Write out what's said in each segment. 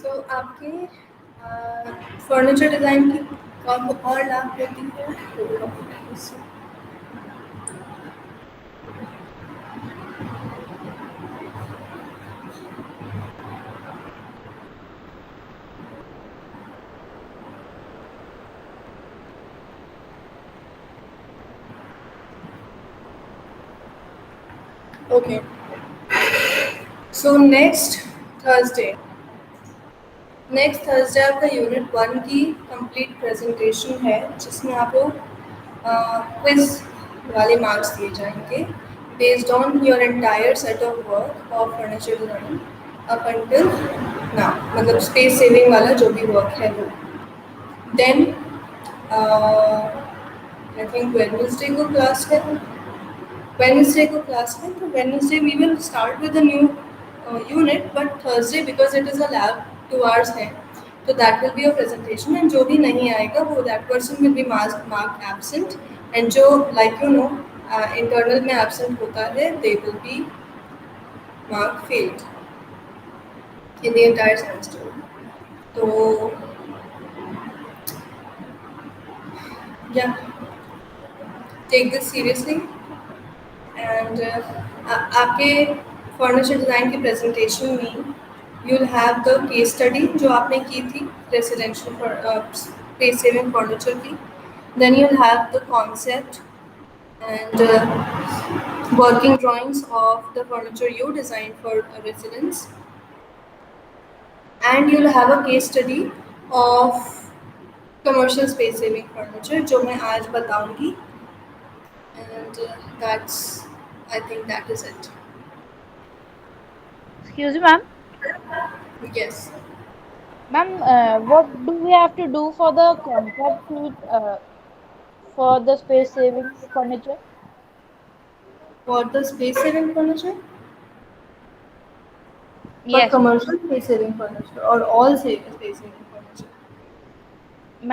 सो आपके furniture design की कब और लैब होती है? Okay, so Thursday next Thursday आपका यूनिट 1 की कंप्लीट प्रेजेंटेशन है, जिसमें आपको क्विज वाले मार्क्स दिए जाएंगे based on your entire set of work of furniture design up until ना, मतलब स्पेस सेविंग वाला जो भी वर्क है वो। देन आई थिंक वेडनेसडे को क्लास है, तो Wednesday we will start with a new unit, but Thursday because it is a lab 2 hours है, तो that will be a presentation, and जो भी नहीं आएगा वो that person will be mark absent, and जो लाइक इंटरनल में absent होता है they will be mark failed in the entire semester. तो या टेक दिस सीरियसली, एंड आपके फर्नीचर डिज़ाइन की प्रेजेंटेशन में you will have the case study जो आपने की थी रेसिडेंशियल स्पेस सेविंग फर्नीचर की। Then you will have the concept and working drawings of the furniture you designed for a residence, and you'll have a case study of commercial space saving furniture जो मैं आज बताऊंगी, and that's I think that is it. Excuse me, ma'am. Yes. Ma'am, what do we have to do for the concept sheet for the space saving furniture? For the space saving furniture, for Yes, ma'am. commercial space saving furniture, or all space saving furniture?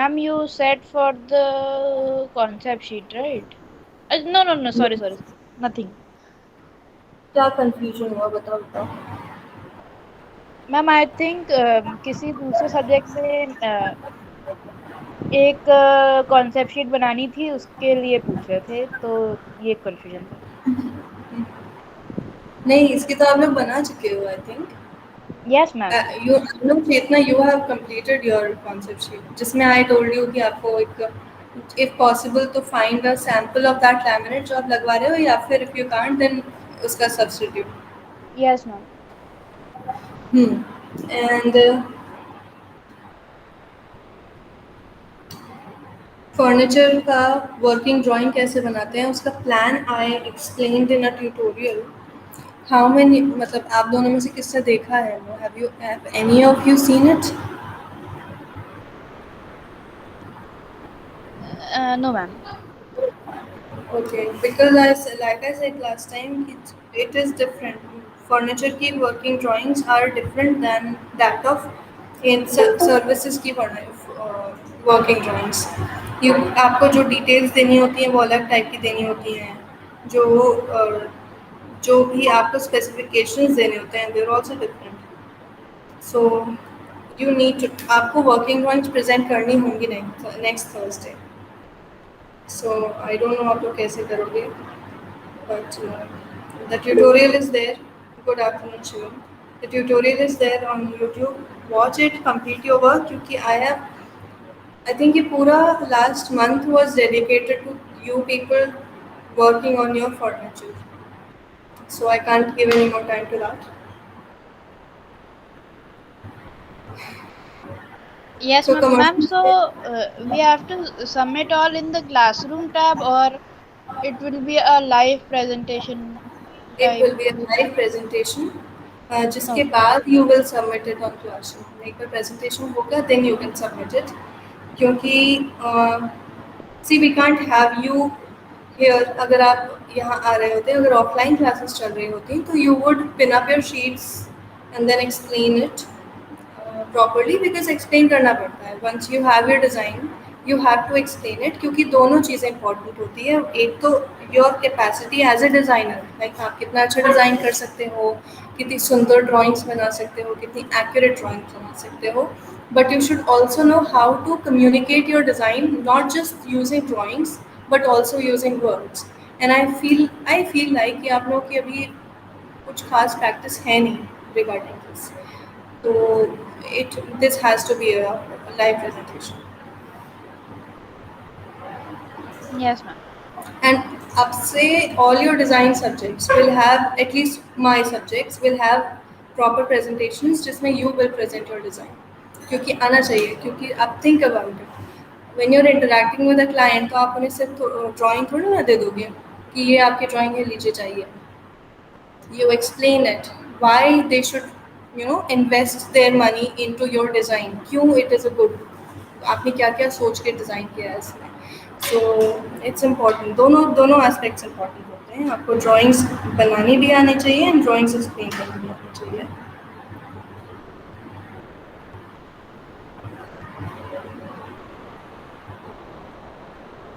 Ma'am, you said for the concept sheet, right? No, no, no. Sorry, sorry. Nothing. क्या confusion हुआ, बताओ बताओ। Ma'am I think किसी दूसरे subject में एक concept sheet बनानी थी, उसके लिए पूछ रहे थे, तो ये कंफ्यूजन था। नहीं, इसकी तो आप लोग बना चुके हो I think. Yes ma'am. Chetna, you have completed your concept sheet, जिसमें आई टोल्ड यू कि आपको एक इफ पॉसिबल तो find a sample of that laminate जो आप लगवा रहे हो, या फिर इफ यू कांट देन उसका substitute. Yes ma'am. And furniture का वर्किंग ड्राइंग कैसे बनाते हैं उसका plan I explained in a tutorial. How many, मतलब आप दोनों में से किसने देखा है वो? Have any of you seen it? No ma'am. Okay, because like I said last time, it is different. Furniture की working drawings are different than that of in services की working drawings. You आपको जो details देनी होती हैं वो अलग type की देनी होती हैं, जो जो भी आपको specifications देने होते हैं they're also different. So you need to, आपको working drawings present करनी होंगी next Thursday. So I don't know आप लोग कैसे करोगे, but the tutorial is there. Good afternoon, Shivam. The tutorial is there on YouTube. Watch it, complete your work, क्योंकि I think ये पूरा last month was dedicated to you people working on your furniture. So I can't give any more time to that. Yes, So ma'am. commercial, So we have to submit all in the classroom tab, or it will be a live presentation it type. will be a live presentation. जिसके Okay. बाद you will submit it on Classroom. एक बार presentation होगा then you can submit it. क्योंकि see we can't have you here, अगर आप यहाँ आ रहे होते, अगर ऑफलाइन क्लासेस चल रही होती तो you would pin up your sheets and then explain it properly, because explain करना पड़ता है. Once you have your design, you have to explain it, क्योंकि दोनों चीज़ें इंपॉर्टेंट होती है। एक तो your capacity as a designer, like आप कितना अच्छा डिज़ाइन कर सकते हो, कितनी सुंदर ड्राइंग्स बना सकते हो, कितनी एक्यूरेट ड्राइंग्स बना सकते हो, but you should also know how to communicate your design, not just using drawings but also using words. And I feel like कि आप लोग की अभी कुछ खास प्रैक्टिस है नहीं regarding this, तो it this has to be a live presentation. Yes, ma'am. And up say all your design subjects will have, at least my subjects will have proper presentations जिसमें you will present your design, क्योंकि आना चाहिए, क्योंकि आप think about it, when you're interacting with a client तो आप उन्हें सिर्फ ड्राइंग थोड़ी ना दे दोगे कि ये आपकी ड्राइंग है, लीजिए चाहिए. You explain it, why they should, invest their money into your design, क्यों it is a good, आपने क्या क्या सोच के डिज़ाइन किया है इसमें. सो इट्स इम्पॉर्टेंट, दोनों दोनों एस्पेक्ट्स इम्पॉर्टेंट होते हैं. आपको ड्राइंग्स बनानी भी आनी चाहिए एंड ड्राइंग्स एक्सप्लेन करनी भी आनी चाहिए.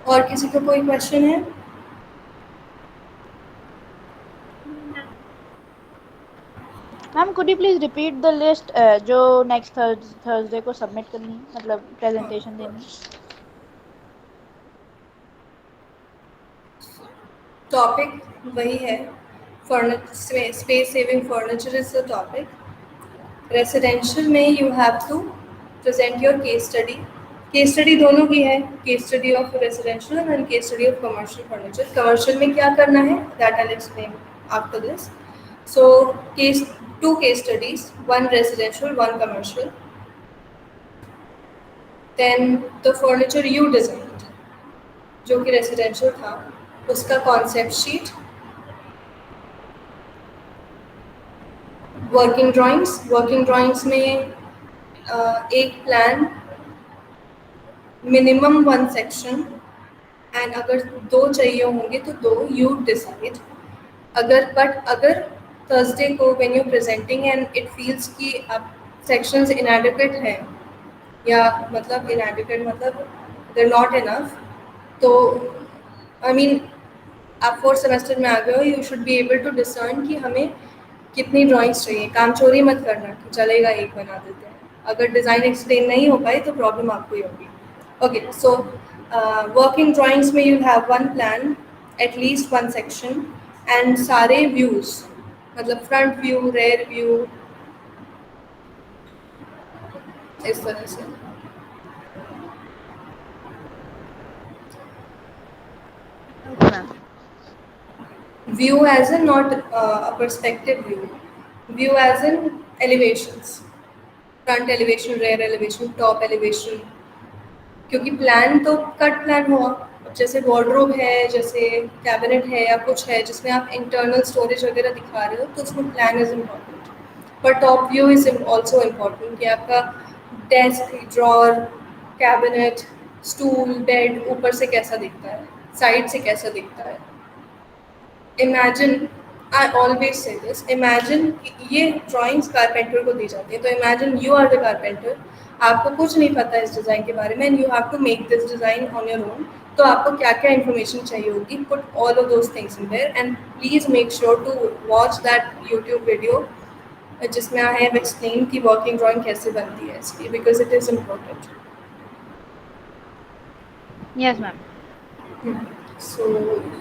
और किसी को कोई क्वेश्चन है? Ma'am could you please repeat the list जो नेक्स्ट थर्सडे को सबमिट करनी है, मतलब प्रेजेंटेशन देनी है. टॉपिक वही है, space saving furniture is the topic. Residential में you have to present your case study. Case study दोनों की है, case study of residential and case study of commercial furniture. Commercial में क्या करना है, that I will explain after this. So case to case studies, one residential one commercial. Then the furniture you designed, जो कि residential था, उसका concept sheet, working drawings में एक plan, minimum one section, and अगर दो चाहिए होंगे तो दो, यू डिसाइड. अगर थर्सडे को when you presenting and it feels कि आप सेक्शंस इनएडिक्वेट हैं, या मतलब इनएडिक्वेट मतलब दे नॉट इनफ, तो आई मीन आप फोर्थ सेमेस्टर में आ गए हो, you should be able to discern कि हमें कितनी ड्राइंग्स चाहिए. काम चोरी मत करना कि चलेगा एक बना देते हैं. अगर डिज़ाइन एक्सप्लेन नहीं हो पाई तो प्रॉब्लम आपको ही होगी. ओके, सो वर्किंग ड्राइंग्स में you have one plan, at least one section, and सारे व्यूज़, मतलब फ्रंट व्यू, रेयर व्यू, इस तरह से. Okay ma'am. View as in not a perspective view. View as in elevations. Front elevation, rear elevation, top elevation. क्योंकि plan तो cut plan हुआ. अब जैसे वार्डरोब है, जैसे कैबिनेट है या कुछ है जिसमें आप इंटरनल स्टोरेज वगैरह दिखा रहे हो, तो उसमें प्लान इज़ इम्पॉर्टेंट. पर top view is also important कि आपका desk, drawer, cabinet, stool, bed ऊपर से कैसा दिखता है, साइड से कैसा दिखता है. Imagine, I always say this, imagine ये ड्राइंग्स कारपेंटर को दी जाती है, तो imagine you are the carpenter, आपको कुछ नहीं पता इस डिज़ाइन के बारे में, and you have to make this design on your own. तो आपको क्या क्या इन्फॉर्मेशन चाहिए होगी, put all of those things in there, and please make sure to watch that YouTube video जिसमें आई हैव एक्सप्लेन कि वर्किंग ड्राइंग कैसे बनती है इसकी, because it is important. Yes ma'am. So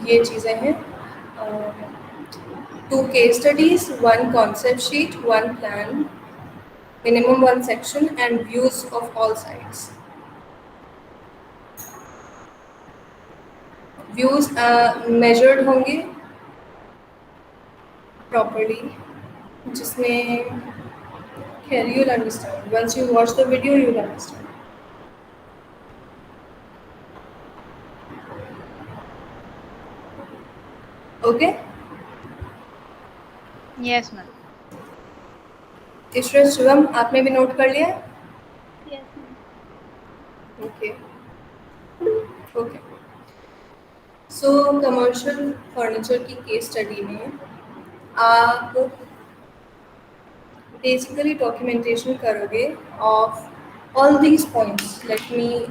ये चीज़ें हैं. Two case studies, one concept sheet, one plan, minimum one section, and views of all sides. Views measured होंगे properly, जिसमें खैर you'll understand. Once you watch the video, you'll understand. Okay? Yes ma'am. Ishwar, Shivam, आपने भी note कर लिया? Yes ma'am. Okay. Okay. So commercial furniture की case study में आप बेसिकली डॉक्यूमेंटेशन करोगे of All these points. Let me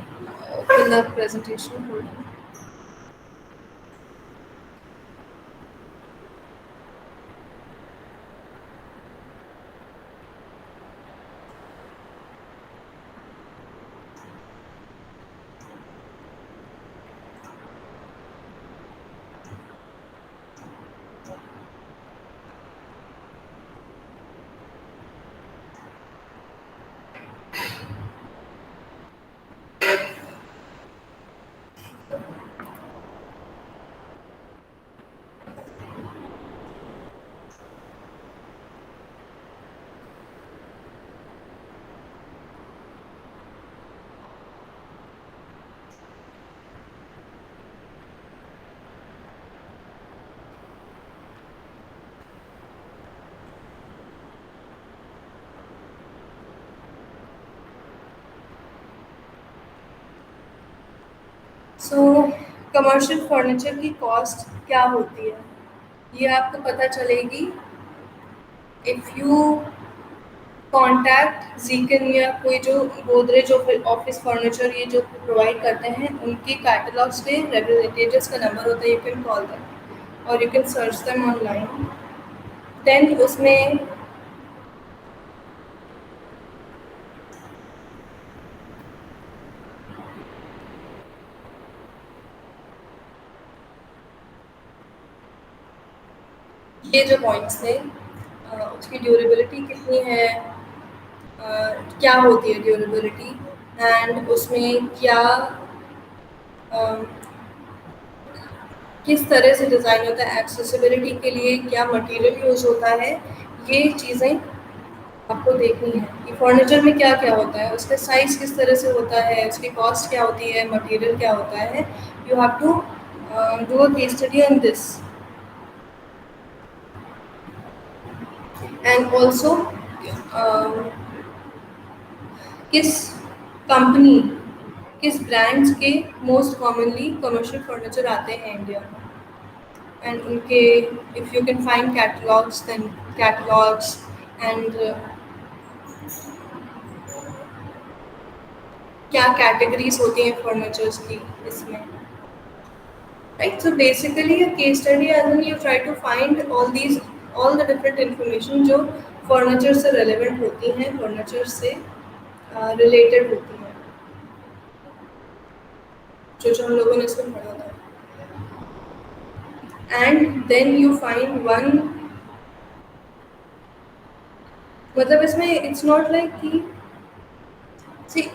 open the presentation. Hold on. So commercial furniture की cost क्या होती है, ये आपको पता चलेगी इफ़ यू कॉन्टैक्ट जीकन या कोई जो गोदरेज ऑफिस फर्नीचर ये जो प्रोवाइड करते हैं उनके कैटलॉग्स पे रिप्रेजेंटेटिव्स का नंबर होता है, यू कैन कॉल देम और you can search them online. Then उसमें ये जो पॉइंट्स थे उसकी ड्यूरेबिलिटी कितनी है, क्या होती है ड्यूरेबिलिटी, एंड उसमें क्या किस तरह से डिज़ाइन होता है, एक्सेसिबिलिटी के लिए क्या मटेरियल यूज़ होता है, ये चीज़ें आपको देखनी है कि फर्नीचर में क्या क्या होता है, उसका साइज़ किस तरह से होता है, उसकी कॉस्ट क्या होती है, मटेरियल क्या होता है। You have to do a case study on this and also किस कंपनी किस ब्रांड्स के मोस्ट कॉमनली कमर्शियल फर्नीचर आते हैं इंडिया में, एंड उनके if you can find catalogues then catalogues and क्या कैटेगरीज होती हैं फर्नीचर्स की इसमें, right. So basically a case study as in you try to find all the different information जो फर्नीचर से रेलेवेंट होती हैं, फर्नीचर से रिलेटेड होती हैं, जो हम लोगों ने इसमें पढ़ा था, and then you find one, मतलब इसमें इट्स नॉट लाइक कि सी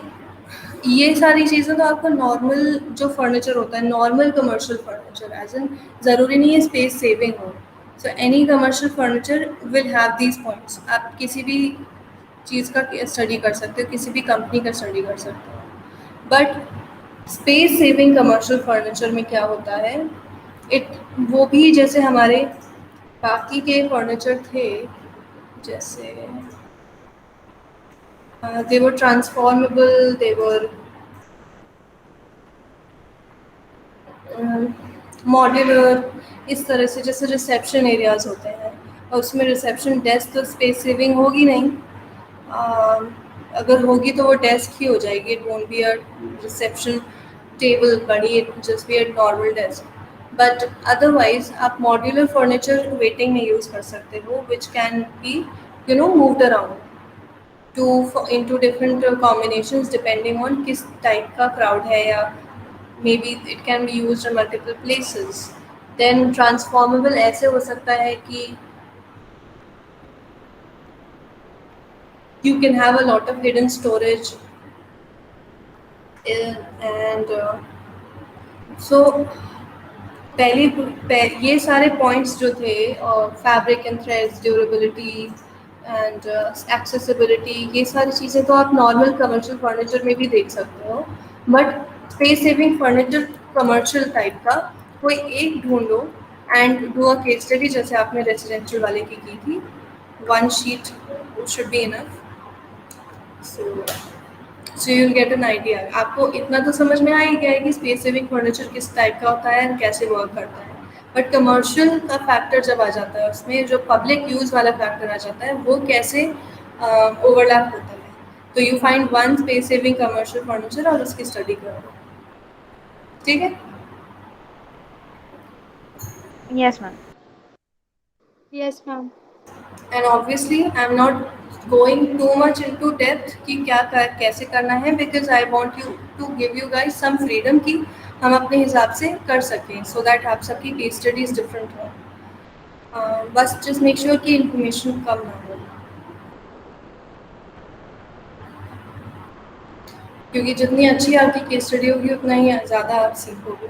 ये सारी चीज़ें तो आपका नॉर्मल जो फर्नीचर होता है, normal commercial furniture as in ज़रूरी नहीं है स्पेस सेविंग हो। So any commercial furniture will have these points. आप किसी भी चीज़ का स्टडी कर सकते हो, किसी भी कंपनी का स्टडी कर सकते हो, but space saving commercial furniture में क्या होता है, इट वो भी जैसे हमारे बाकी के फर्नीचर थे, जैसे they were transformable, they were modular, इस तरह से जैसे रिसेप्शन एरियाज होते हैं और उसमें रिसेप्शन डेस्क तो स्पेस सेविंग होगी नहीं, अ, अगर होगी तो वो डेस्क ही हो जाएगी, it won't be a reception table बड़ी, it just be a normal desk. But otherwise आप मॉड्यूलर फर्नीचर वेटिंग में यूज़ कर सकते हो which can be moved around to into different combinations depending on किस टाइप का क्राउड है, या maybe it can be used in multiple places. Then transformable ऐसे हो सकता है कि you can have a lot of hidden storage and so ये सारे पॉइंट्स जो थे, fabric and threads, durability and accessibility, ये सारी चीज़ें तो आप नॉर्मल कमर्शियल फर्नीचर में भी देख सकते हो, but space saving furniture commercial type का कोई एक ढूंढो and do a case study जैसे आपने रेसिडेंशियल वाले की थी, one sheet should be enough. So you will get an idea. आपको इतना तो समझ में आ ही गया है कि स्पेस सेविंग फर्नीचर किस टाइप का होता है और कैसे वर्क करता है, बट कमर्शियल का फैक्टर जब आ जाता है, उसमें जो पब्लिक यूज़ वाला फैक्टर आ जाता है, वो कैसे ओवरलैप होता है। तो you find one space saving commercial furniture और उसकी स्टडी करो, ठीक है? Yes, ma'am. Yes, ma'am. And obviously I am not going to much into depth कि कैसे करना है, because I want you to give you guys some freedom कि हम अपने हिसाब से कर सकें, सो दैट आप सबकी केस स्टडीज डिफरेंट हो। बस जस्ट मेक श्योर कि इंफॉर्मेशन कम ना हो, क्योंकि जितनी अच्छी आपकी केस स्टडी होगी उतना ही ज़्यादा आप सीखोगे।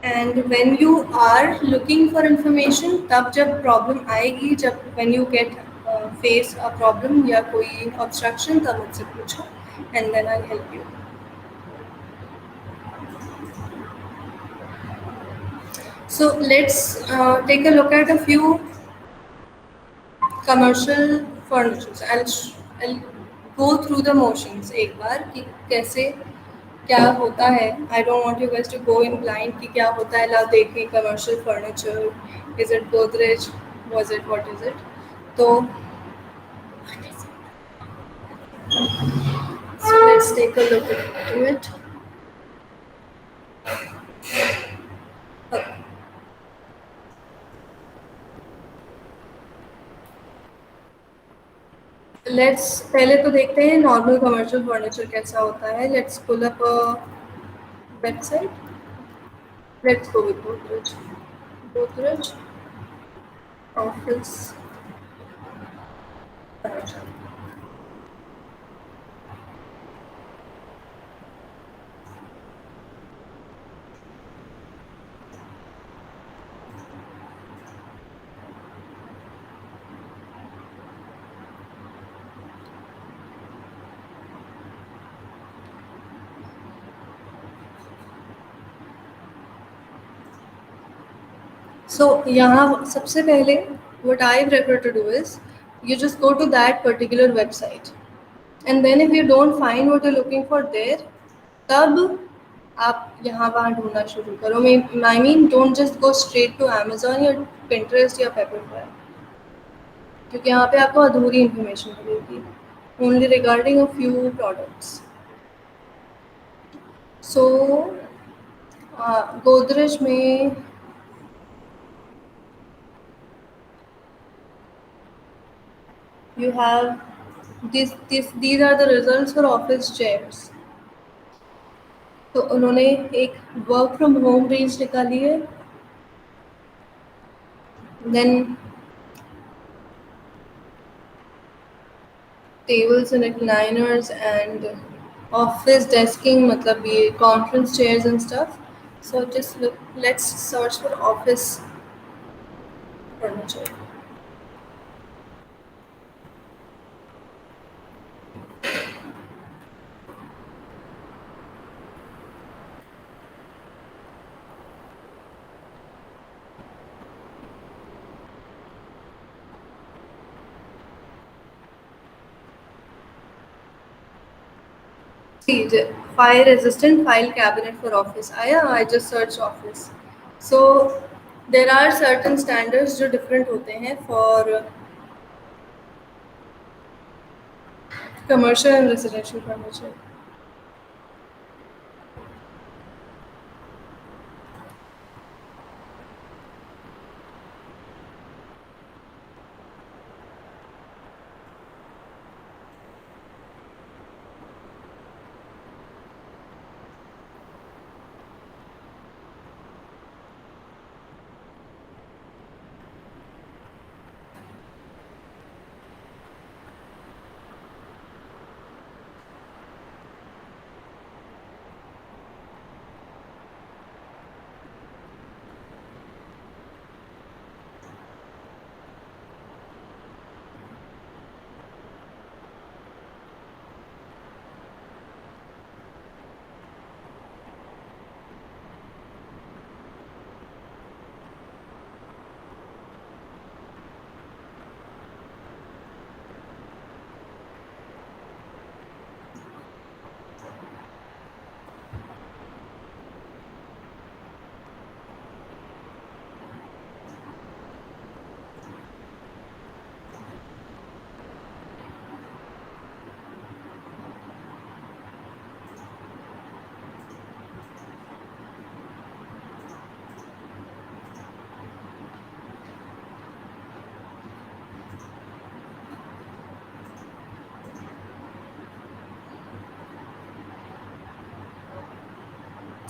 And when you are looking for information, तब जब प्रॉब्लम आएगी, जब when you get face a problem या कोई ऑब्स्ट्रक्शन, तब मुझसे पूछो and then I help you. So let's take a look at a few commercial furnitures. I'll go through the motions एक बार कि कैसे क्या होता है। I don't want you guys to go in blind कि क्या होता है। लाओ देखें commercial furniture, is it Godrej, was it, what is it? तो let's take a look into it. Okay. Let's पहले तो देखते हैं नॉर्मल कमर्शियल फर्नीचर कैसा होता है। Let's pull up a website. Let's go with Godrej. Godrej office furniture. So यहाँ सबसे पहले what I prefer to do is you just go to that particular website, and then if you don't find what you're looking for there, तब आप यहाँ वहाँ ढूंढना शुरू करो। I mean don't just go straight to Amazon या Pinterest या Pepperfry, क्योंकि यहाँ पे आपको अधूरी इंफॉर्मेशन मिलेगी only regarding a few products. So Godrej में you have these are the results for office chairs. तो उन्होंने एक वर्क फ्रॉम होम रेंज निकाली है, then tables and recliners and office desking, मतलब ये conference chairs and stuff. So just let's search for office furniture. Fire resistant file cabinet for office आया। I just search office. So there are certain standards जो different होते हैं for commercial and residential furniture.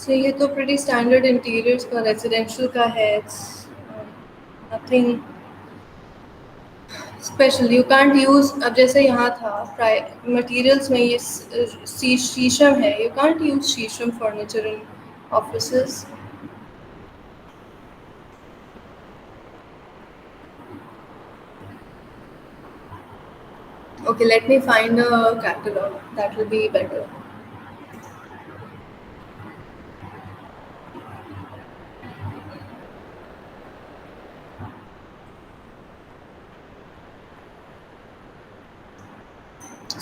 So ये तो pretty standard interiors का residential का है. It's nothing special. You can't use अब जैसे यहाँ था materials में ये शीशम है. You can't use शीशम furniture in offices. Okay, let me find a catalog. That will be better.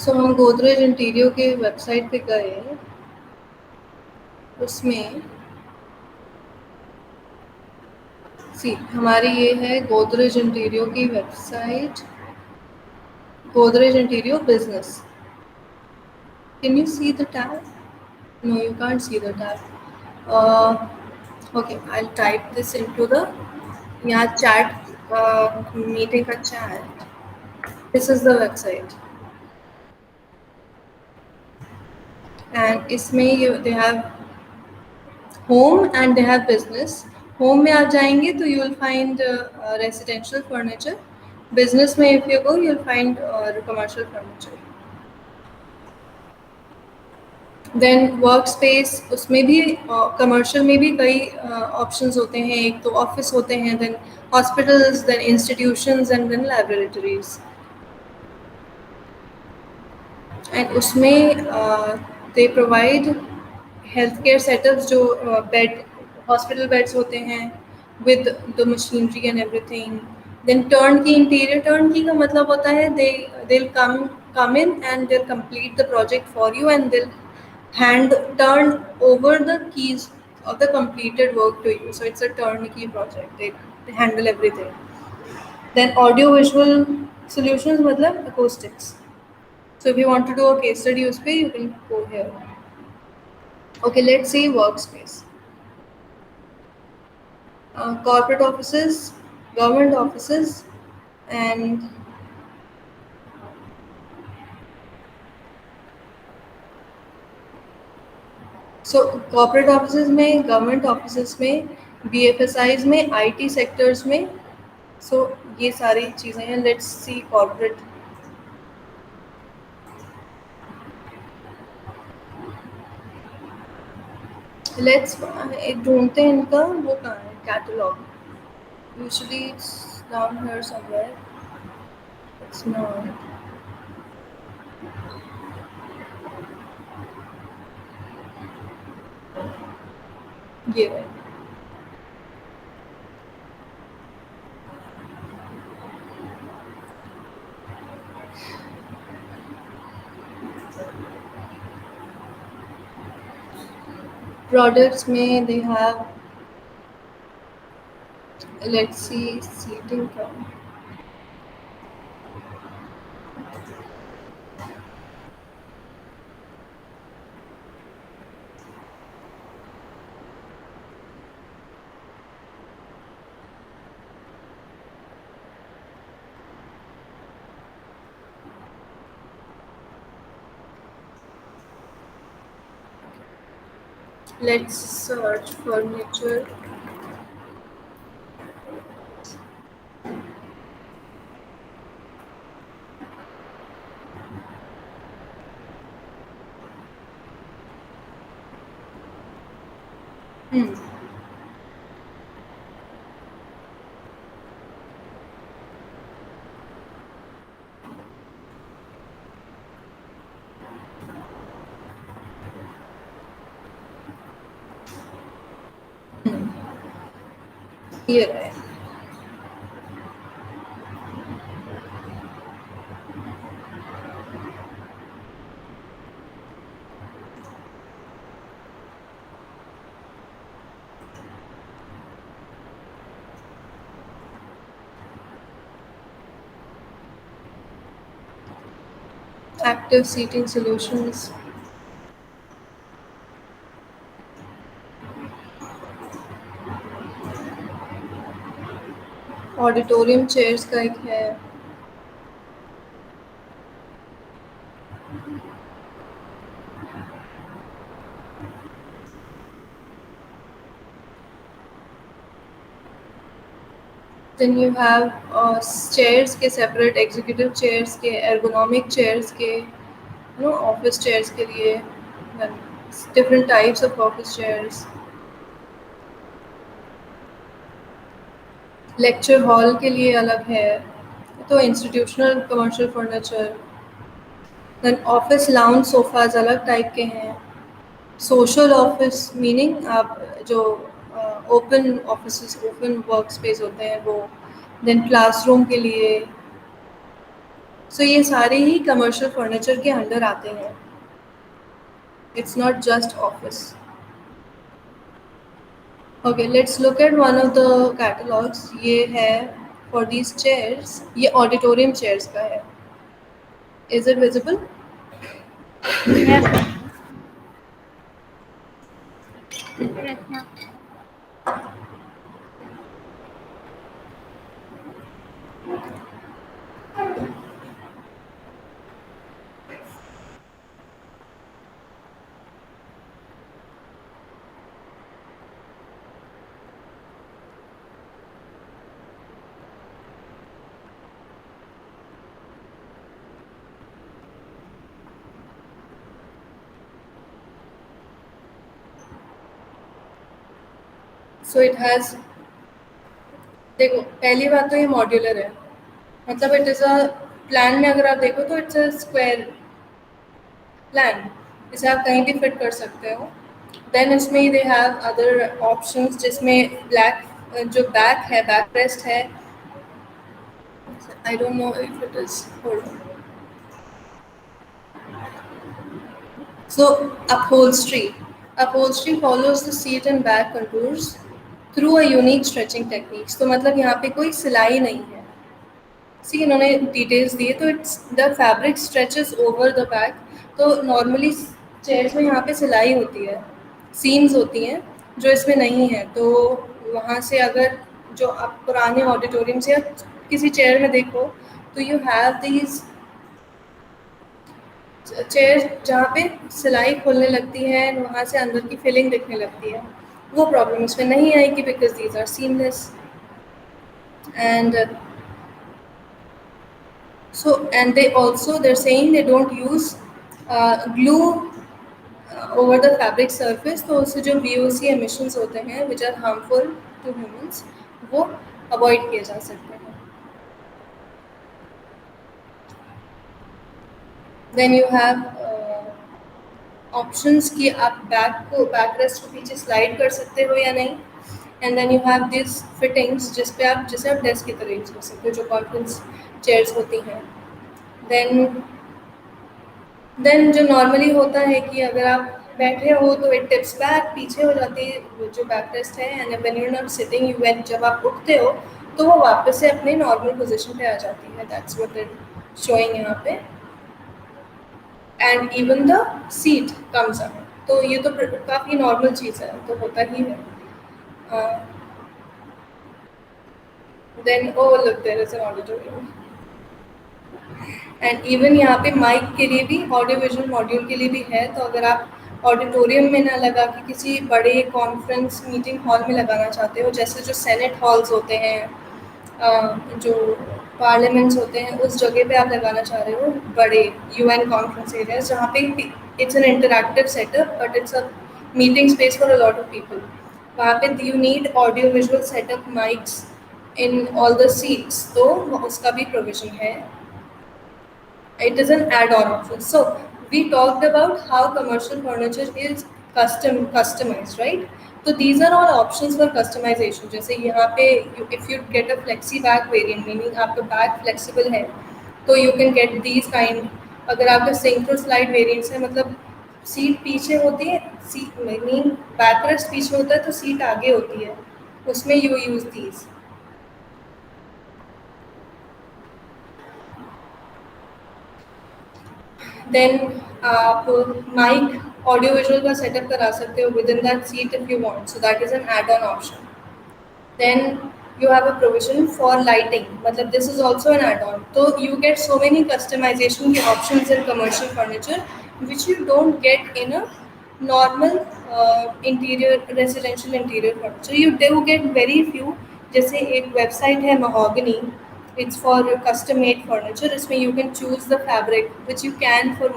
So हम गोदरेज इंटीरियो के वेबसाइट पे गए. उसमें सी हमारी ये है गोदरेज इंटीरियो की website. Godrej Interio business. Can you see the tab? No, you can't see the tab. Okay, I'll type this into the यहाँ chat meeting का chat. This is the website. And इसमें they have home and they have business. Home में आप जाएंगे तो you will find residential furniture. Business में if you go you will find commercial furniture. Then work space उसमें भी commercial में भी कई ऑप्शंस होते हैं. एक तो ऑफिस होते हैं, then hospitals, then institutions and then laboratories. And उसमें they provide health care setups जो बेड हॉस्पिटल बेड्स होते हैं with the machinery and everything. Then turnkey interior. Turnkey का मतलब होता है they come in and they'll complete the project for you and they'll hand turn over the keys of the completed work to you. So it's a turnkey project. They handle everything. Then audio visual solutions matlab acoustics. So if you want to do a case study us pe you can go here. Okay, let's see workspace. Corporate offices, government offices, and so corporate office में, government office में, BFSIs में, IT sectors में. सो ये सारी चीज़ें हैं. Let's see corporate. Let's ढूंढते हैं इनका वो कहाँ है catalogue. Usually it's down here somewhere. It's not. ये है. Products में they have, let's see seating count. Let's search furniture. Here है. Active seating solutions. Auditorium chairs का एक है. देन यू हैव चेयर्स के सेपरेट, एग्जीक्यूटिव चेयर्स के, ergonomic chairs के, ऑफिस चेयर्स के लिए, different types of office chairs, lecture hall के लिए अलग है, तो institutional commercial furniture. Then office lounge sofas अलग टाइप के हैं। सोशल ऑफिस मीनिंग आप जो open office, open work space होते हैं वो। देन क्लासरूम के लिए। सो ये सारे ही कमर्शियल फर्नीचर के अंडर आते हैं। It's not just office. Okay, let's look at one of the catalogues. ये है फॉर दीज चेयर्स, ये ऑडिटोरियम चेयर्स का है। Is it visible? Yes, ma'am. Yes, ma'am. So it has, देखो पहली बात तो ये मॉड्यूलर है, मतलब इट इज़ अ प्लान में अगर आप देखो तो इट्स अ स्क्वायर प्लान, इसे आप कहीं भी फिट कर सकते हो। देन इसमें दे हैव अदर ऑप्शंस जिसमें ब्लैक जो बैक है, बैक रेस्ट है। I don't know if it is, so upholstery, upholstery follows the seat and back contours through a unique stretching techniques. तो मतलब यहाँ पे कोई सिलाई नहीं है। सी इन्होंने डिटेल्स दिए, तो it's the fabric stretches over the back. तो नॉर्मली चेयर्स में यहाँ पे सिलाई होती है, सीम्स होती हैं, जो इसमें नहीं है। तो वहाँ से अगर जो आप पुराने ऑडिटोरियम से या किसी चेयर में देखो तो यू हैव दीज चेयर जहाँ पे सिलाई खोलने लगती है, वहाँ से अंदर की फिलिंग दिखने लगती है। वो प्रॉब्लम इसमें नहीं आएगी because these are seamless. And so, and they also, they're saying they don't use glue over the fabric surface, तो उससे जो VOC emissions होते हैं which are harmful to humans, वो avoid किए जा सकते हैं। Then you have options कि आप बैक रेस्ट को पीछे स्लाइड कर सकते हो या नहीं। And then you have this fittings जिसे आप डेस्क की तरह यूज कर सकते हो, जो कॉन्फ्रेंस चेयर्स होती हैं। देन जो नॉर्मली होता है कि अगर आप बैठे हो तो इट टिप्स बैक, पीछे हो जाती है वो जो बैक रेस्ट है। And when you are not sitting, when जब आप उठते हो तो वो वापस से अपने नॉर्मल पोजीशन पे आ जाती है। दैट्स व्हाट इट शोइंग यहाँ पे। And even the seat comes up, तो ये तो काफ़ी नॉर्मल चीज़ है, तो होता ही है। Then oh look, there is an auditorium. And even यहाँ पे माइक के लिए भी, ऑडियो विजुअल मॉड्यूल के लिए भी है। तो अगर आप ऑडिटोरियम में ना लगा के किसी बड़े कॉन्फ्रेंस मीटिंग हॉल में लगाना चाहते हो, जैसे जो सेनेट हॉल्स होते हैं, जो पार्लियामेंट्स होते हैं, उस जगह पे आप लगाना चाह रहे हो, बड़े UN कॉन्फ्रेंस एरियाज जहाँ पे it's an interactive setup but it's a meeting space for a lot of people, वहाँ पे you need audio visual setup, mics in all the seats, तो उसका भी प्रोविजन है। It is an add-on option. So we talked about how commercial furniture is customized, right? So these are all options for customization. जैसे यहाँ पे if you get a flexi back variant, meaning आपका back flexible है, तो you can get these kind. अगर आपका synchro slide variants है, मतलब सीट पीछे होती है, सीट मीनिंग बैक रेस्ट पीछे होता है तो सीट आगे होती है, उसमें you use these. देन आप माइक ऑडियो विजुअल का सेटअप करा सकते हो with in that seat if you want, so that is an add on option. Then you have a provision for lighting, मतलब this is also an add on. तो you get so many customization के options in commercial furniture which you don't get in a normal interior residential interior furniture. You do get very few जैसे एक website है Mahogany, it's for custom made furniture. इसमें you can choose the fabric which you can for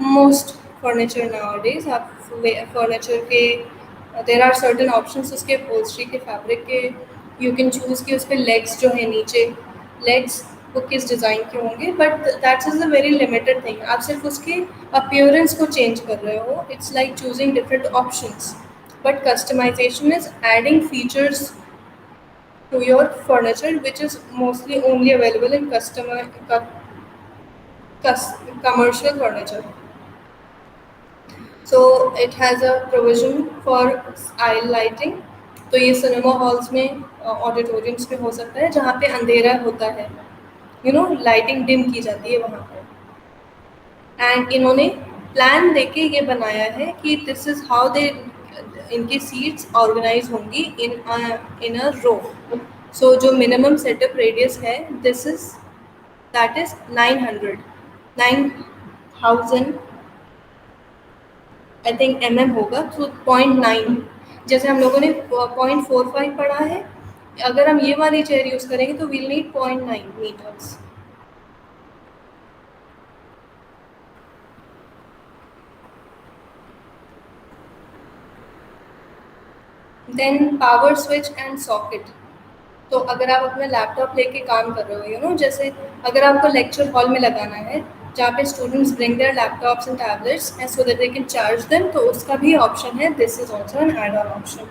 most furniture nowadays. आप furniture के there are certain options उसके upholstery के fabric के. You can choose कि उस पर लेग्स जो है नीचे लेग्स वो किस डिज़ाइन के होंगे, but that's is a very limited thing. आप सिर्फ उसके अपीयरेंस को चेंज कर रहे हो. It's like choosing different options, but customisation is adding features to your furniture which is mostly only available in commercial furniture. So it has a provision for aisle lighting. तो ये cinema halls में auditoriums में हो सकता है जहाँ पे अंधेरा होता है, लाइटिंग डिम की जाती है वहाँ पर. एंड इन्होंने प्लान देके ये बनाया है कि दिस इज हाउ दे इनकी सीट्स ऑर्गेनाइज होंगी इन अ रो. सो जो मिनिमम सेटअप रेडियस है this is that is 9,000 I think होगा. तो 0.9, जैसे हम लोगों ने 0.45 पढ़ा है, अगर हम ये वाली चेयर यूज़ करेंगे तो we'll need 0.9 metres. Then power switch and socket. तो अगर आप अपना लैपटॉप लेके काम कर रहे हो, जैसे अगर आपको लेक्चर हॉल में लगाना है जहाँ पे students bring their laptops and tablets and so that they can charge them, तो उसका भी ऑप्शन है. This is also an add on option.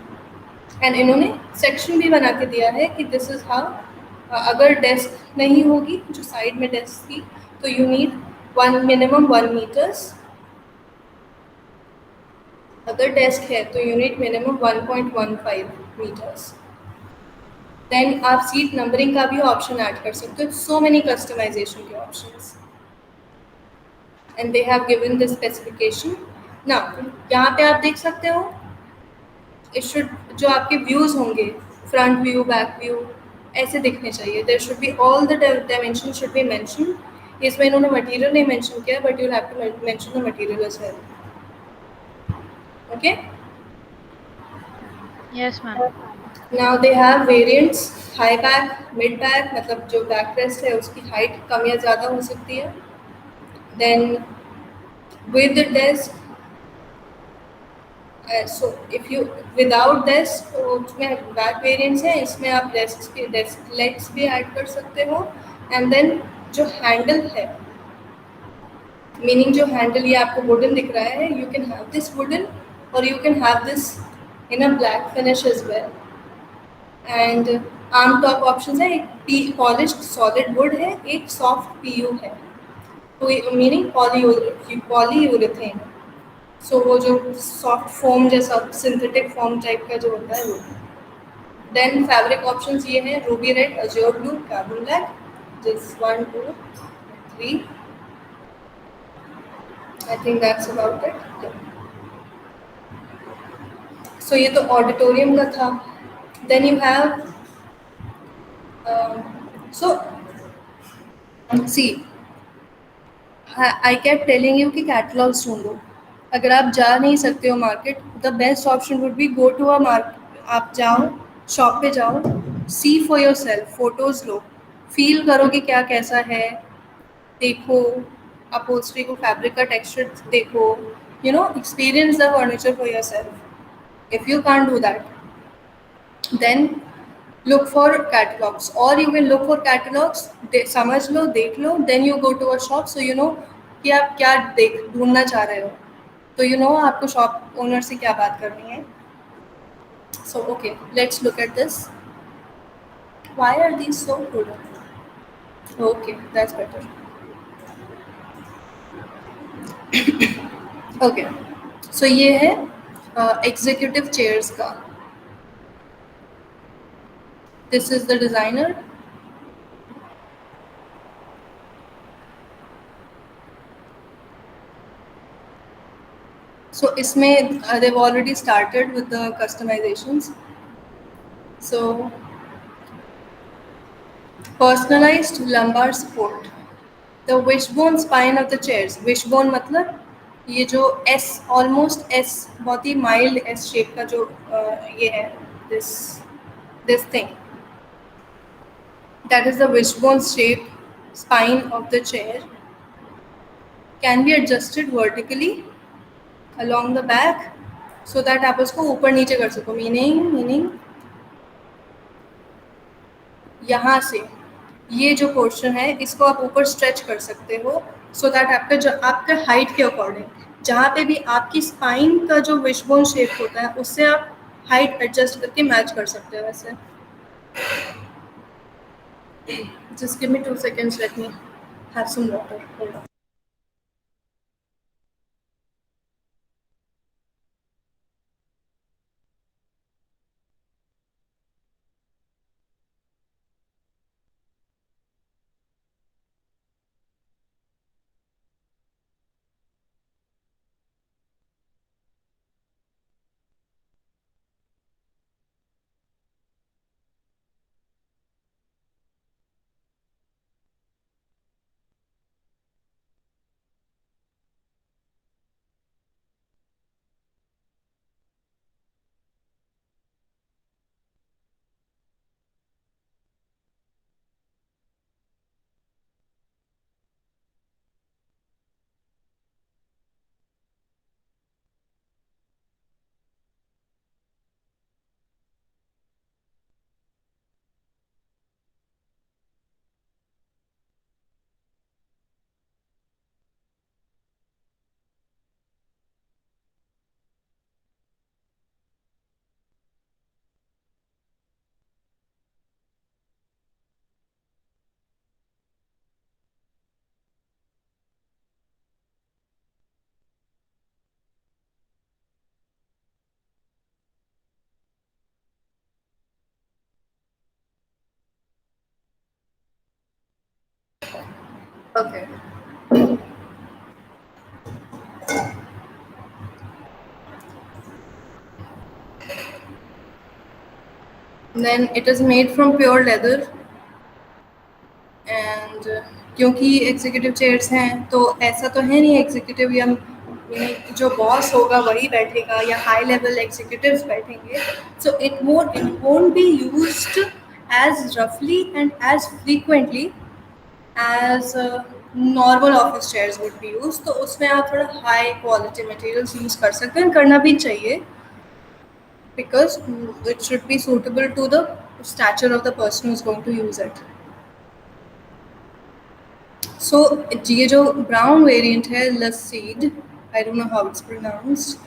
And इन्होंने सेक्शन भी बना के दिया है कि दिस इज हाउ अगर डेस्क नहीं होगी जो साइड में डेस्क की, तो यू नीड मिनिमम 1 मीटर्स. अगर डेस्क है तो you need minimum 1.15 metres. Then आप सीट नंबरिंग का भी ऑप्शन ऐड कर सकते हो. सो मेनी कस्टमाइजेशन के options and they have given the specification. ना यहाँ पे आप देख सकते हो इट शुड जो आपके व्यूज़ होंगे फ्रंट व्यू बैक व्यू ऐसे दिखने चाहिए. There should be all the dimension should be mention. इसमें इन्होंने मटेरियल नहीं मेंशन किया, but you have to mention the material as well. Okay. Yes, ma'am. Now they have variants, high back, mid back, मतलब जो back rest है उसकी height कम या ज़्यादा हो सकती है. Then with the desk, so if you without desk तो उसमें बैक वेरिएंट्स हैं. इसमें आप डेस्क लेग्स भी ऐड कर सकते हो. एंड देन जो हैंडल है, मीनिंग जो हैंडल ये आपको वुडन दिख रहा है, you can have this wooden और you can have this in a black finish as well. And arm top option है. एक पॉलिश्ड सॉलिड वुड है, एक सॉफ्ट पीयू है. तो मीनिंग पॉलीयूरेथेन. सो वो जो सॉफ्ट फोम जैसा सिंथेटिक फोम टाइप का जो होता है वो. देन फैब्रिक ऑप्शंस ये हैं ruby red, azure blue, carbon black. This 1 2 3 I think that's about it. So ये तो ऑडिटोरियम का था. Then you have so see I kept telling you कि कैटलॉग्स ढूंढो. अगर आप जा नहीं सकते हो market, the best option would be go to a market. आप जाओ शॉप पे जाओ, see for yourself, photos लो, फील करो कि क्या कैसा है, देखो अपहोल्स्ट्री को, फैब्रिक का टेक्सचर देखो, experience the furniture for your self. If you can't do that then look for catalogs, or you will look for catalogs, समझ लो, देख लो, then you go to a shop so you know कि आप क्या ढूंढना चाह रहे हो. तो आपको शॉप ओनर से क्या बात करनी है. so okay, let's look at this. Why are these so good? Okay, that's better. okay, so ये है एग्जीक्यूटिव चेयर्स का. This is the designer. So इसमें they've already started with the customizations. So personalized lumbar support, the wishbone spine of the chairs. Wishbone मतलब ये जो S, almost S, बहुत ही mild S shape का जो ये है, this this thing, that is the wishbone shape spine of the chair, can be adjusted vertically along the back so that आप उसको ऊपर नीचे कर सको. मीनिंग यहाँ से ये जो पोर्शन है इसको आप ऊपर स्ट्रेच कर सकते हो सो दैट आपका हाइट के अकॉर्डिंग जहाँ पे भी आपकी स्पाइन का जो विशबोन शेप होता है उससे आप हाइट एडजस्ट करके मैच कर सकते हो वैसे. Just give me 2 seconds, let me have some water. Okay. Then it is made from pure leather and क्योंकि एग्जीक्यूटिव चेयर्स हैं तो ऐसा तो है नहीं एग्जीक्यूटिव या जो बॉस होगा वही बैठेगा या हाई लेवल एग्जीक्यूटिव्स बैठेंगे. So it won't be used as रफली and as frequently as normal office chairs would be use. तो उसमें आप थोड़ा हाई क्वालिटी मटेरियल्स यूज़ कर सकते हैं, करना भी चाहिए because it should be suitable to the stature of the person who is going to use it. So ये जो brown variant है Lasseed, I don't know how it's pronounced,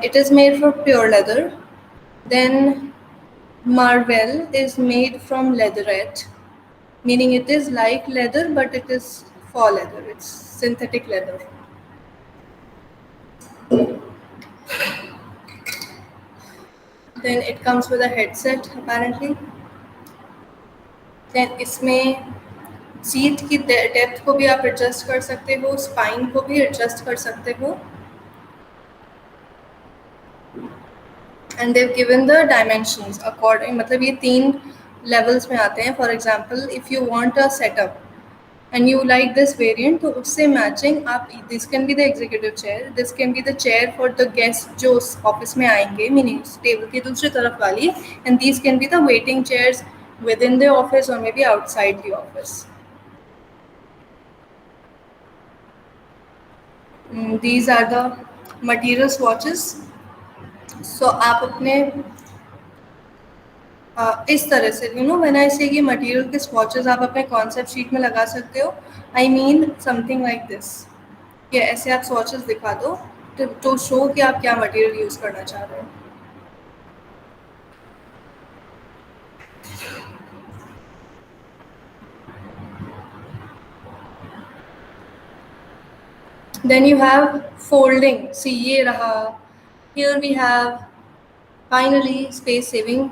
it is made from pure leather. Then Marvel is made from leatherette, meaning it is like leather but it is faux leather, it's synthetic leather. Then it comes with a headset apparently. Then इसमें seat की depth को भी आप adjust कर सकते हो, spine को भी एडजस्ट कर सकते हो. And they've given the dimensions according, मतलब ये 3 लेवल्स में आते हैं. For example if you want a setup and you like this variant तो उससे मैचिंग आप this can be the executive chair, this can be the chair for the guest जो उस ऑफिस में आएंगे मीनिंग टेबल की दूसरी तरफ वाली, and these can be the waiting chairs within the office और maybe outside the office. These are the material swatches. So आप अपने इस तरह से व्हेन आई से ये मटेरियल के स्वॉचेस आप अपने कॉन्सेप्ट शीट में लगा सकते हो. I mean something like this, ये ऐसे आप स्वॉचेस दिखा दो टू शो कि आप क्या मटेरियल यूज़ करना चाह रहे हो. Then you have folding. See ये रहा. Here we have finally space saving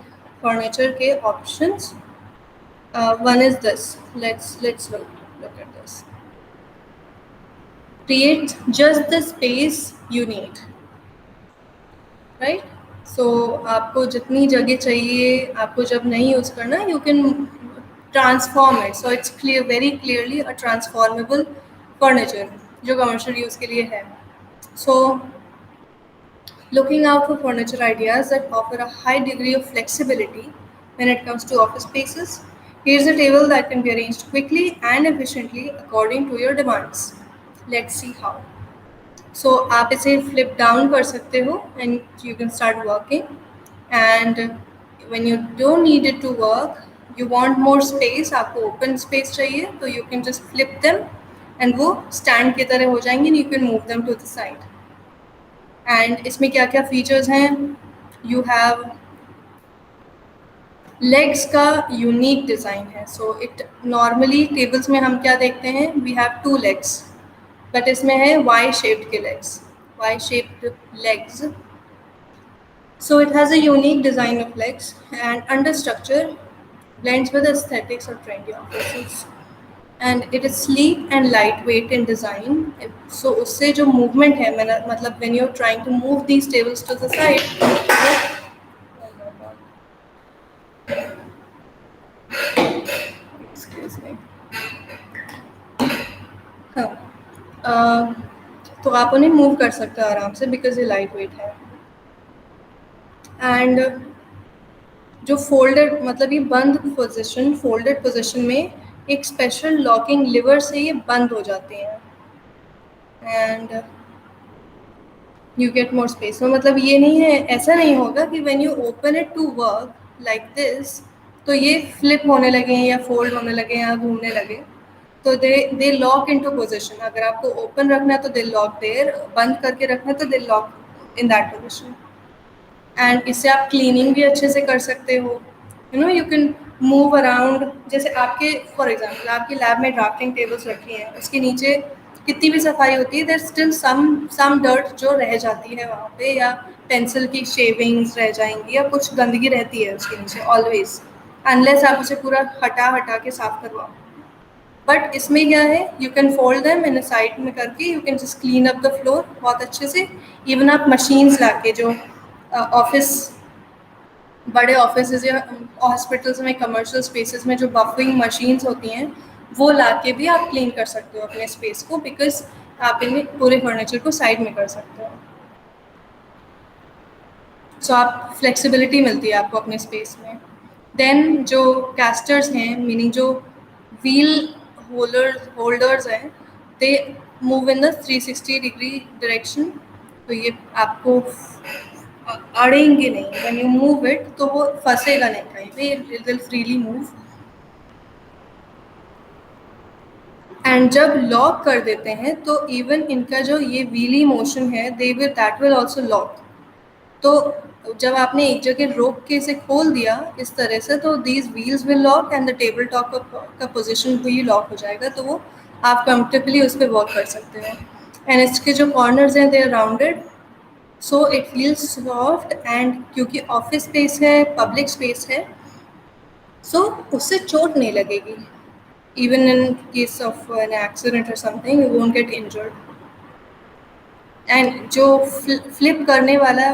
furniture के options. One is this. Let's look at this. Create just the space you need. Right? So आपको जितनी जगह चाहिए, आपको जब नहीं यूज़ करना, you can transform it. So it's very clearly a transformable furniture जो commercial use के लिए है. So looking out for furniture ideas that offer a high degree of flexibility when it comes to office spaces. Here's a table that can be arranged quickly and efficiently according to your demands. Let's see how. So आप इसे flip down कर सकते हो and you can start working. And when you don't need it to work, you want more space, आपको open space चाहिए, तो you can just flip them and वो stand की तरह हो जाएंगे and you can move them to the side. And इसमें क्या क्या features हैं? You have legs का यूनिक डिज़ाइन है. सो इट नॉर्मली टेबल्स में हम क्या देखते हैं? वी हैव 2 legs, बट इसमें है वाई शेप्ड के legs, Y shaped legs. So it has a unique design of legs and understructure blends with aesthetics of trendy offices. And it is sleek and lightweight in design. So उससे जो movement है, मैंने मतलब when you're trying to move these tables to the side, excuse me. हाँ, तो आप उन्हें move कर सकते हो आराम से बिकॉज ये लाइट वेट है. एंड जो फोल्डेड मतलब ये बंद पोजीशन, फोल्डेड पोजीशन में एक स्पेशल लॉकिंग लिवर से ये बंद हो जाते हैं. And you get more space. तो मतलब ये नहीं है, ऐसा नहीं होगा कि when you open it to work like this तो ये फ्लिप होने लगे या फोल्ड होने लगे या घूमने लगे. तो दे लॉक इनटू पोजीशन. अगर आपको ओपन रखना है तो दे लॉक देयर, बंद करके रखना है तो they lock in that position. And इससे आप क्लीनिंग भी अच्छे से कर सकते हो. You know you can move around. जैसे आपके फॉर एग्जांपल आपकी लैब में ड्राफ्टिंग टेबल्स रखी हैं, उसके नीचे कितनी भी सफाई होती है, देयर स्टिल सम डर्ट जो रह जाती है वहाँ पे, या पेंसिल की शेविंग्स रह जाएंगी या कुछ गंदगी रहती है उसके नीचे ऑलवेज, अनलेस आप उसे पूरा हटा के साफ करवाओ. बट इसमें क्या है, you can fold them in side में करके you can just clean up the floor बहुत अच्छे से. इवन आप मशीन्स लाके जो ऑफिस बड़े ऑफिस या हॉस्पिटल्स में कमर्शियल स्पेसेस में जो बफिंग मशीन्स होती हैं वो लाके भी आप क्लीन कर सकते हो अपने स्पेस को, बिकॉज आप इनमें पूरे फर्नीचर को साइड में कर सकते हो. सो आप फ्लेक्सिबिलिटी मिलती है आपको अपने स्पेस में. देन जो कैस्टर्स हैं, मीनिंग जो व्हील होल्डर्स हैं, they move in the 360 degree direction. तो ये आपको अड़ेंगे नहीं. व्हेन यू मूव इट तो वो फंसेगा नहीं कहीं पे, it will freely move. And जब लॉक कर देते हैं तो इवन इनका जो ये व्हीली मोशन है दैट विल ऑल्सो लॉक. तो जब आपने एक जगह रोक के इसे खोल दिया इस तरह से तो these wheels will lock and the table top का पोजीशन भी लॉक हो जाएगा. तो वो आप कंफर्टेबली उस पर वर्क कर सकते हो. एंड इसके जो कॉर्नर्स हैं they are rounded, so it feels soft. And क्योंकि ऑफिस स्पेस है, पब्लिक स्पेस है, सो उससे चोट नहीं लगेगी. Even in case of an accident or something, you won't get injured. And जो flip करने वाला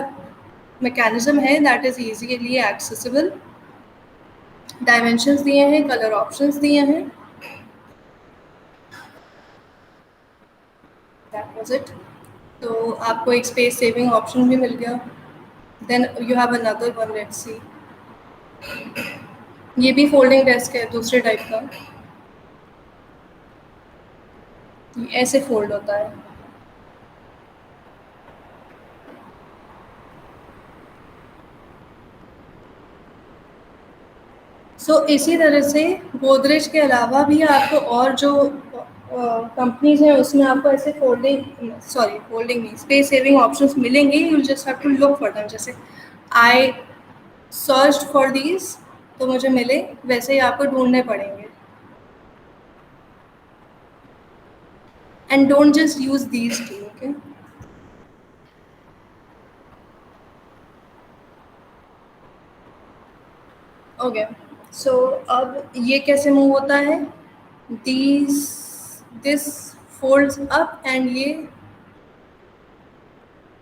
mechanism है, that is easily accessible. Dimensions दिए हैं, color options दिए हैं. That was it. तो आपको एक space saving option भी मिल गया. Then you have another one. Let's see. ये भी folding desk है दूसरे टाइप का. ऐसे फोल्ड होता है. सो इसी तरह से गोदरेज के अलावा भी आपको और जो कंपनीज हैं उसमें आपको ऐसे फोल्डिंग नहीं, स्पेस सेविंग ऑप्शंस मिलेंगे. You just have to look for them. जैसे आई सर्च्ड फॉर दीज तो मुझे मिले, वैसे ही आपको ढूंढने पड़ेंगे. And don't just use these two, okay? Okay, so अब ये कैसे मूव होता है? This folds up and ये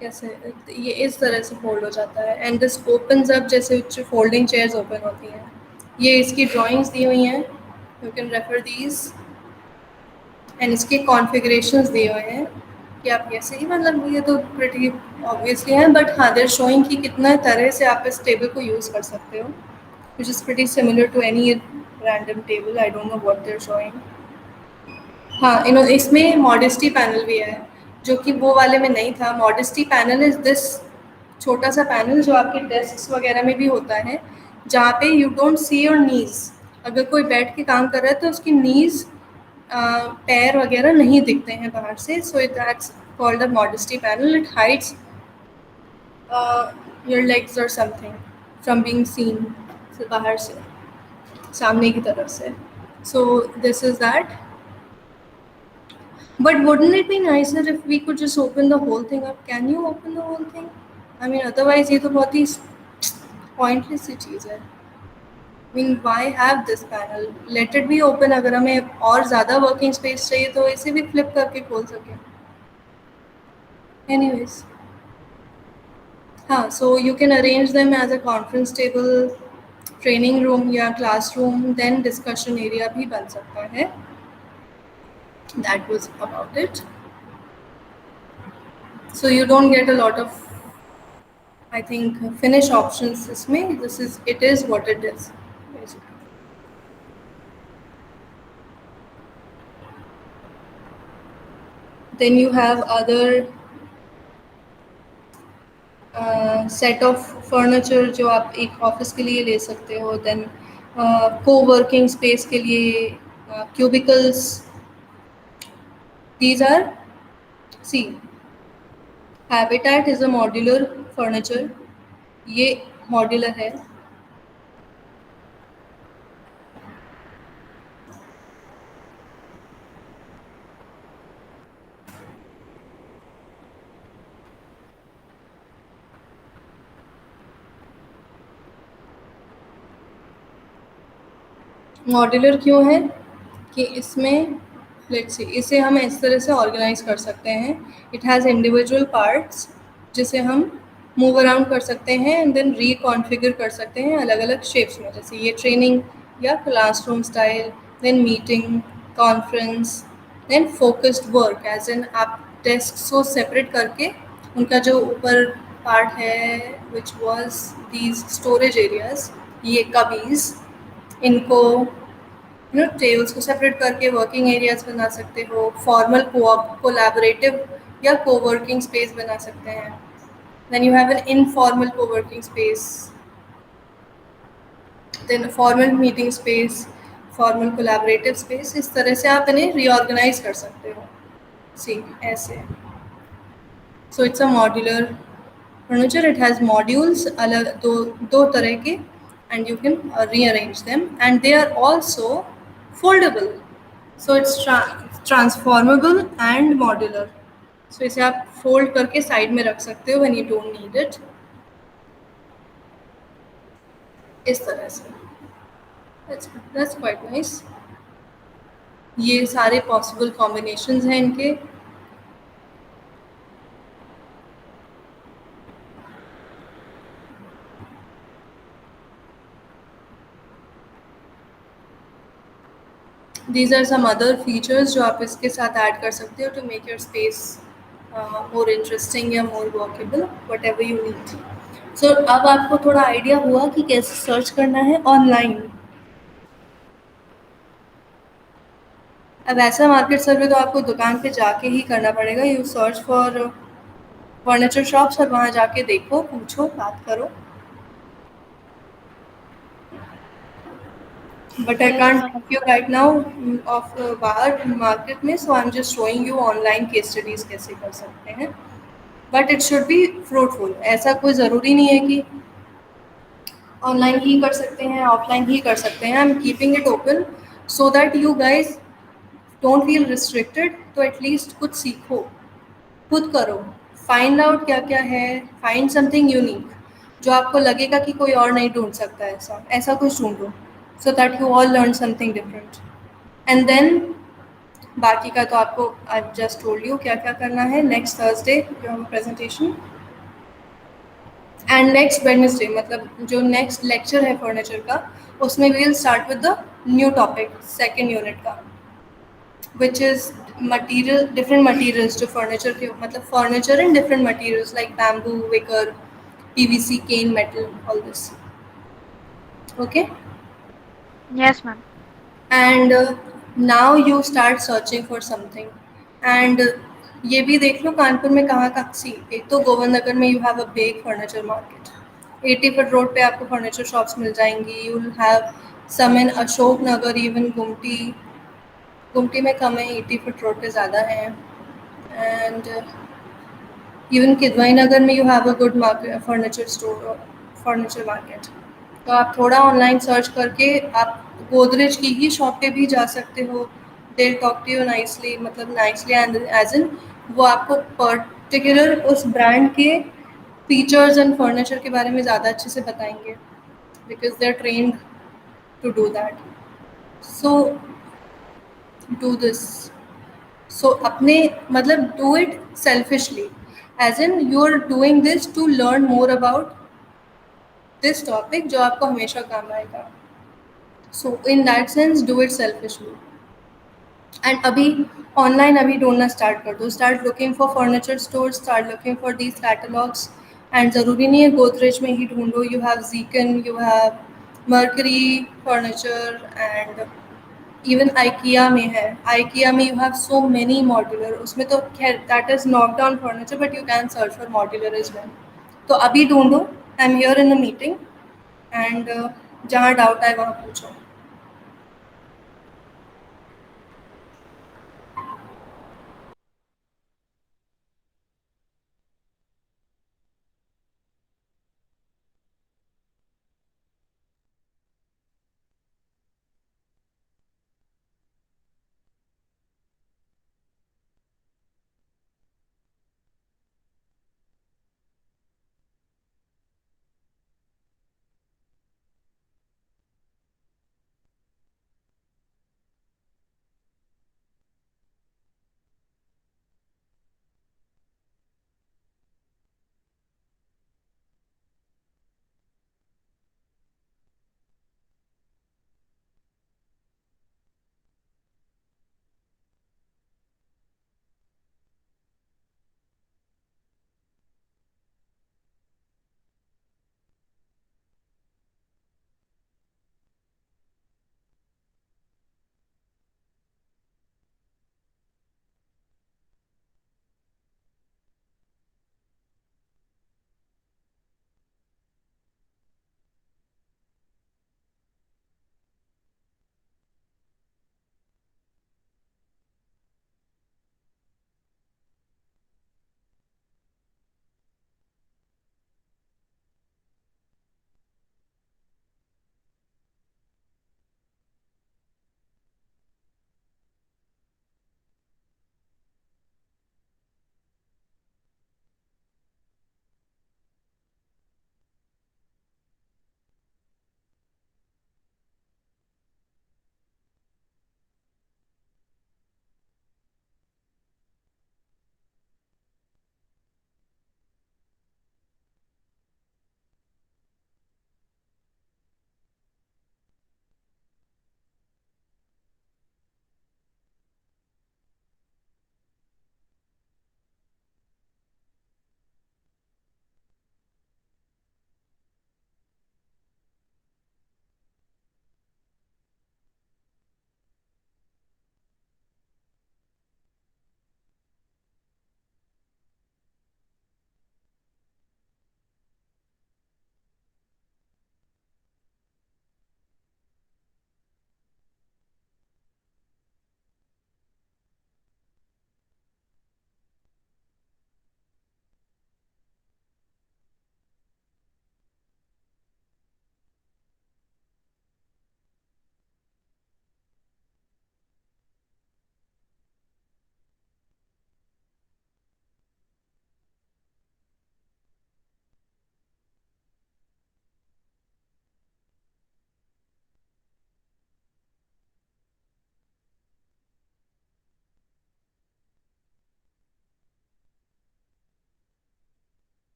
कैसे, ये इस तरह से फोल्ड हो जाता है. And this opens up जैसे फोल्डिंग चेयर्स ओपन होती हैं. ये इसकी ड्राइंग्स दी हुई हैं, you can refer these. And इसके कॉन्फ़िगरेशंस दिए हुए हैं कि आप कैसे ही, मतलब ये तो प्रिटी ऑब्वियसली है, बट हाँ देयर शोइंग कि कितना तरह से आप इस टेबल को यूज़ कर सकते हो. which is pretty similar to any random table. I don't know what they're showing. हाँ, इसमें मॉडेस्टी पैनल भी है, जो कि वो वाले में नहीं था। मॉडेस्टी पैनल इज दिस छोटा सा पैनल जो आपके डेस्क वगैरह में भी होता है, जहाँ पे you don't see your knees. अगर कोई बैठ के काम कर रहा है तो उसकी नीज पैर वगैरह नहीं दिखते हैं बाहर से। So it that's called a modesty panel. It hides your legs और समथिंग फ्रॉम बीइंग सीन बाहर से, सामने की तरफ से। So this is that. But wouldn't it be nicer if we could just open the whole thing up? Can you open the whole thing? I mean, otherwise ये तो बहुत ही pointless सी चीज़ है. I mean, why have this panel? Let it be open. अगर हमें और ज़्यादा working space चाहिए तो इसे भी flip करके खोल सकें. Anyways, हाँ, so you can arrange them as a conference table, training room या classroom, then discussion area भी बन सकता है. That was about it. So you don't get a lot of, I think, finish options. It is what it is, basically. Then you have other set of furniture जो आप एक office के लिए ले सकते हो. Then co-working space के लिए cubicles. These are, see, Habitat is a modular furniture. ये modular है. मॉड्यूलर क्यों है कि इसमें लेट्स सी इसे हम इस तरह से ऑर्गेनाइज कर सकते हैं. इट हैज़ इंडिविजुअल पार्ट्स जिसे हम मूव अराउंड कर सकते हैं एंड देन रिकॉन्फिगर कर सकते हैं अलग अलग शेप्स में. जैसे ये ट्रेनिंग या classroom style, then meeting, conference, then focused work, as in आप डेस्क को सेपरेट करके उनका जो ऊपर पार्ट है which was these storage areas, ये कबीज़, इनको टेबल्स को सेपरेट करके वर्किंग एरियाज बना सकते हो. फॉर्मल कोलैबोरेटिव या कोवर्किंग स्पेस बना सकते हैं. Then you have an informal coworking space, then formal meeting space, formal collaborative space. इस तरह से आप इन्हें रीऑर्गेनाइज कर सकते हो. सी ऐसे. So it's a modular furniture. It has modules अलग दो तरह के, and you can rearrange them, and they are also foldable. So it's transformable and modular. So इसे आप fold करके side में रख सकते हो when you don't need it. इस तरह से. That's quite nice. ये सारे possible combinations हैं इनके. These are some other features जो आप इसके साथ ऐड कर सकते हो to make your space more interesting या more workable, whatever you need. So अब आपको थोड़ा आइडिया हुआ कि कैसे सर्च करना है ऑनलाइन. अब ऐसा मार्केट सर्वे तो आपको दुकान पे जाके ही करना पड़ेगा. You search for furniture shops और वहाँ जाके देखो, पूछो, बात करो. But I can't help you right now of बाहर मार्केट में, so I'm just showing you online case studies कैसे कर सकते हैं. But it should be fruitful. ऐसा कोई ज़रूरी नहीं है कि ऑनलाइन ही कर सकते हैं, ऑफलाइन ही कर सकते हैं. I'm keeping it open so that you guys don't feel restricted. तो एटलीस्ट कुछ सीखो, खुद करो, फाइंड आउट क्या क्या है, फाइंड समथिंग यूनिक जो आपको लगेगा कि कोई और नहीं ढूंढ सकता है. ऐसा कुछ ढूंढो so that you all learn something different. And then बाकी का तो आपको I've just told you क्या क्या करना है. Next Thursday you have a presentation and next Wednesday, मतलब जो next lecture है furniture का, उसमें we will start with the new topic, second unit का, which is different materials जो furniture के, मतलब furniture and different materials like bamboo, wicker, PVC, cane, metal, all this. Okay. Yes, ma'am. And now you start searching for something. And ये भी देख लो कानपुर में कहाँ कहाँ सी, एक तो गोविंद नगर में you have a big furniture market, 80 foot road पे आपको फर्नीचर शॉप्स मिल जाएंगी. You will have some in Ashok Nagar, even Gumti. Gumti में कम है, 80 फुट रोड पे ज़्यादा है. एंड इवन किदवाई नगर में you have a good market, furniture store, furniture market. तो आप थोड़ा ऑनलाइन सर्च करके आप गोदरेज की ही शॉप पे भी जा सकते हो. They talk to you nicely, मतलब नाइसली एंड एज इन वो आपको पर्टिकुलर उस ब्रांड के फीचर्स एंड फर्नीचर के बारे में ज़्यादा अच्छे से बताएंगे, because they are trained to do that. So do this. So अपने मतलब do it selfishly, as in you are doing this to learn more about this topic जो आपको हमेशा काम आएगा. So in that sense do it selfishly. And अभी online अभी ढूंढना स्टार्ट कर दो. Start looking for furniture store, start looking for these catalogues. And ज़रूरी नहीं है गोदरेज में ही ढूंढो. यू हैव जीकन, you have Mercury furniture, and even IKEA में है. आइकिया में you have so many modular. उसमें तो खैर that is knock down furniture, but you can search for modular as well. तो अभी ढूंढो. I am here in a meeting. And जहाँ डाउट आए वहाँ पूछो.